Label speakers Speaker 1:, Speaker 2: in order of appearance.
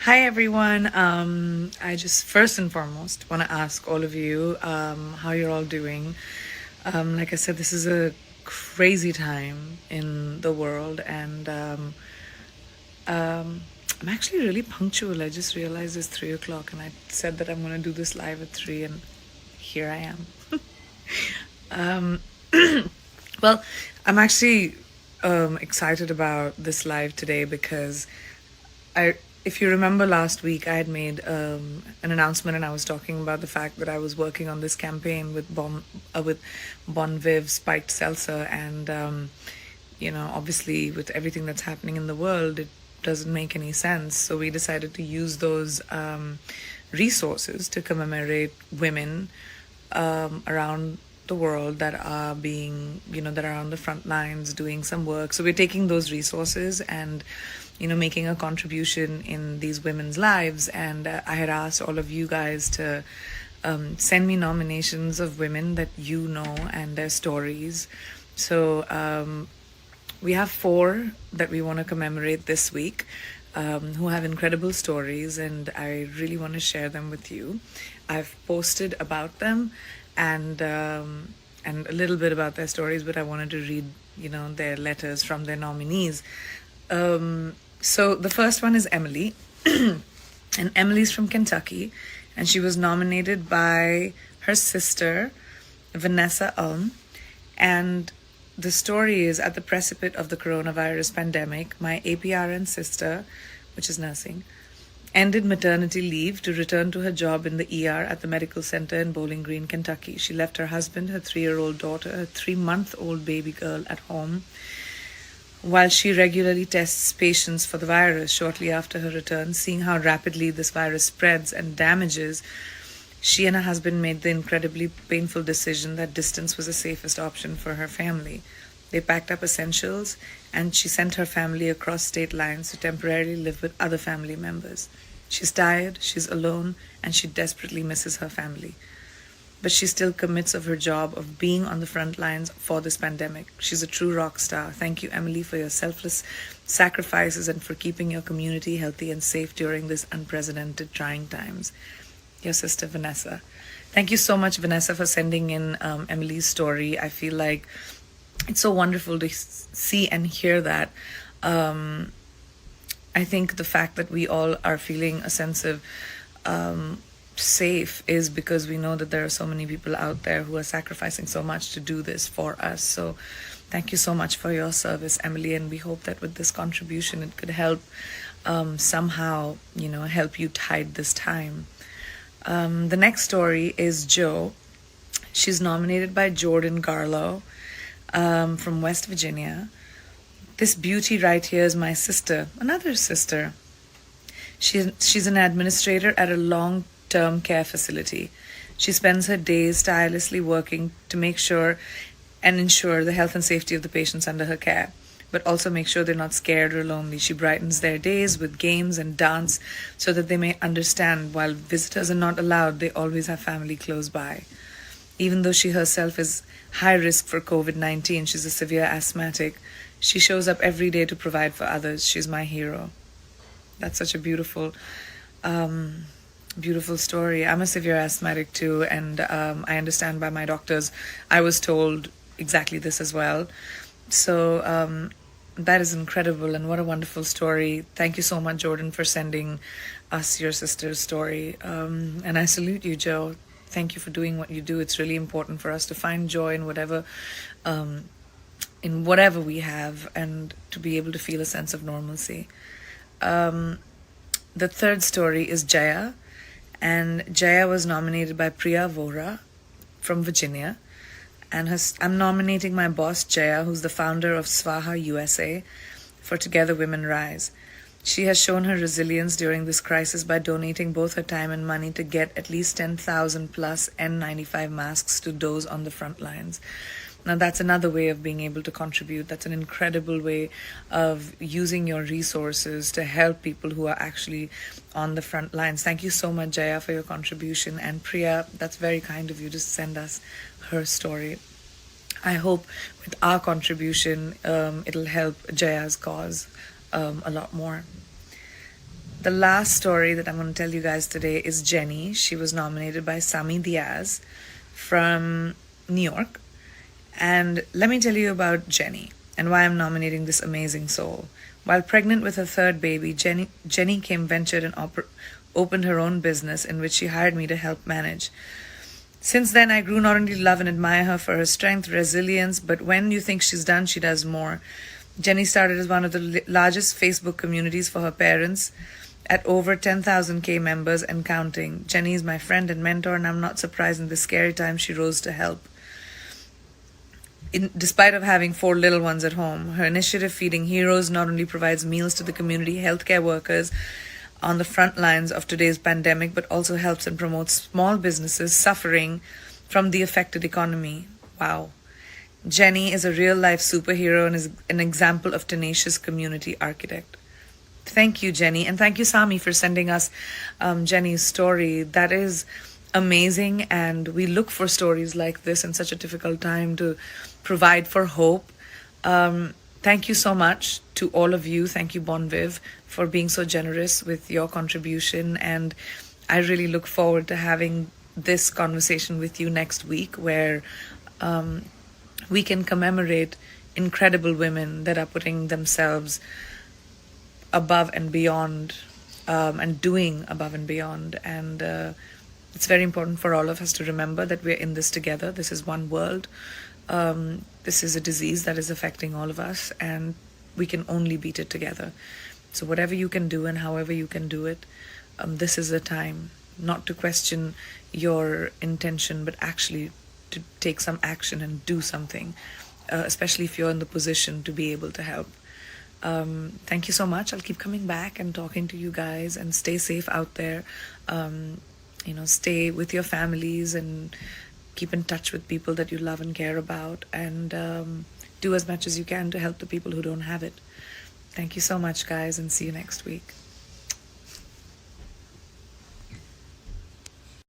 Speaker 1: Hi everyone. I just first and foremost want to ask all of you how you're all doing. Like I said, this is a crazy time in the world, and I'm actually really punctual. I just realized it's 3 o'clock, and I said that I'm going to do this live at 3, and here I am. Well, I'm actually excited about this live today because I, if you remember last week, I had made an announcement, and I was talking about the fact that I was working on this campaign with Bon Viv spiked seltzer, and obviously with everything that's happening in the world, it doesn't make any sense. So we decided to use those resources to commemorate women around the world that are that are on the front lines doing some work. So we're taking those resources and making a contribution in these women's lives. And I had asked all of you guys to send me nominations of women that you know and their stories. So we have 4 that we want to commemorate this week, who have incredible stories, and I really want to share them with you. I've posted about them and a little bit about their stories, but I wanted to read their letters from their nominees. So the first one is Emily, and Emily's from Kentucky, and she was nominated by her sister Vanessa Ulm. And the story is, at the precipice of the coronavirus pandemic, my APRN sister, which is nursing, ended maternity leave to return to her job in the ER at the medical center in Bowling Green, Kentucky. She left her husband, her 3-year-old daughter, her 3-month-old baby girl at home, while she regularly tests patients for the virus. Shortly after her return, seeing how rapidly this virus spreads and damages, she and her husband made the incredibly painful decision that distance was the safest option for her family. They packed up essentials, and she sent her family across state lines to temporarily live with other family members. She's tired, she's alone, and she desperately misses her family. But she still commits of her job of being on the front lines for this pandemic. She's a true rock star. Thank you, Emily, for your selfless sacrifices and for keeping your community healthy and safe during this unprecedented trying times. Your sister, Vanessa. Thank you so much, Vanessa, for sending in Emily's story. I feel like it's so wonderful to see and hear that. I think the fact that we all are feeling a sense of safe is because we know that there are so many people out there who are sacrificing so much to do this for us. So thank you so much for your service, Emily, and we hope that with this contribution it could help somehow help you tide this time. The next story is Jo. She's nominated by Jordan Garlow from West Virginia. This beauty right here is my sister, another sister. She's an administrator at a long-term care facility. She spends her days tirelessly working to make sure and ensure the health and safety of the patients under her care, but also make sure they're not scared or lonely. She brightens their days with games and dance so that they may understand while visitors are not allowed, they always have family close by. Even though she herself is high risk for COVID-19, she's a severe asthmatic, she shows up every day to provide for others. She's my hero. That's such a beautiful story. I'm a severe asthmatic too, and I understand by my doctors. I was told exactly this as well. So that is incredible, and what a wonderful story. Thank you so much, Jordan, for sending us your sister's story. And I salute you, Jo. Thank you for doing what you do. It's really important for us to find joy in whatever we have, and to be able to feel a sense of normalcy. The third story is Jaya, and Jaya was nominated by Priya Vora from Virginia. And I'm nominating my boss, Jaya, who's the founder of Swaha USA, for Together Women Rise. She has shown her resilience during this crisis by donating both her time and money to get at least 10,000 plus N95 masks to those on the front lines. Now, that's another way of being able to contribute. That's an incredible way of using your resources to help people who are actually on the front lines. Thank you so much, Jaya, for your contribution. And Priya, that's very kind of you to send us her story. I hope with our contribution, it'll help Jaya's cause a lot more. The last story that I'm going to tell you guys today is Jenny. She was nominated by Sami Diaz from New York. And let me tell you about Jenny and why I'm nominating this amazing soul. While pregnant with her third baby, Jenny came ventured and opened her own business in which she hired me to help manage. Since then, I grew not only to love and admire her for her strength, resilience, but when you think she's done, she does more. Jenny started as one of the largest Facebook communities for her parents at over 10,000 members and counting. Jenny is my friend and mentor, and I'm not surprised in this scary time she rose to help. Despite of having 4 little ones at home, her initiative Feeding Heroes not only provides meals to the community healthcare workers on the front lines of today's pandemic, but also helps and promotes small businesses suffering from the affected economy. Wow. Jenny is a real-life superhero and is an example of tenacious community architect. Thank you, Jenny. And thank you, Sami, for sending us Jenny's story. That is amazing. And we look for stories like this in such a difficult time to provide for hope. Thank you so much to all of you. Thank you, Bon Viv, for being so generous with your contribution. And I really look forward to having this conversation with you next week, where we can commemorate incredible women that are putting themselves above and beyond, and doing above and beyond. And it's very important for all of us to remember that we're in this together. This is one world. This is a disease that is affecting all of us, and we can only beat it together. So whatever you can do and however you can do it, this is the time not to question your intention, but actually to take some action and do something, especially if you're in the position to be able to help. Thank you so much. I'll keep coming back and talking to you guys, and stay safe out there. Stay with your families and keep in touch with people that you love and care about, and do as much as you can to help the people who don't have it. Thank you so much, guys, and see you next week.